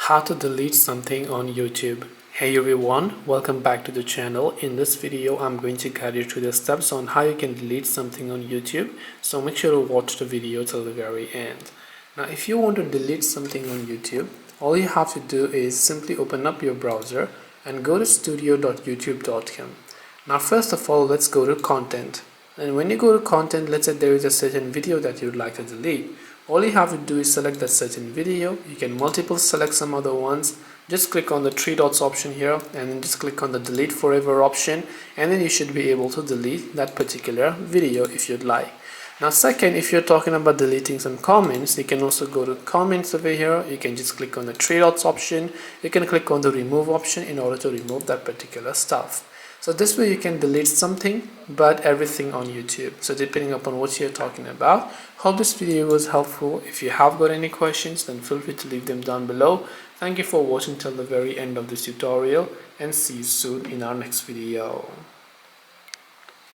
How to delete something on YouTube. Hey everyone, welcome back to the channel. In this video I'm going to guide you through the steps on how you can delete something on YouTube, so make sure to watch the video till the very end. Now if you want to delete something on YouTube, all you have to do is simply open up your browser and go to studio.youtube.com. Now first of all, let's go to content, and when you go to content, let's say there is a certain video that you'd like to delete. All you have to do is select that certain video. You can multiple select some other ones. Just click on the three dots option here and then just click on the delete forever option, and then you should be able to delete that particular video if you'd like. Now second, if you're talking about deleting some comments, you can also go to comments over here. You can just click on the three dots option. You can click on the remove option in order to remove that particular stuff. So this way you can delete something but everything on YouTube. So depending upon what you're talking about. Hope this video was helpful. If you have got any questions, then feel free to leave them down below. Thank you for watching till the very end of this tutorial, and see you soon in our next video.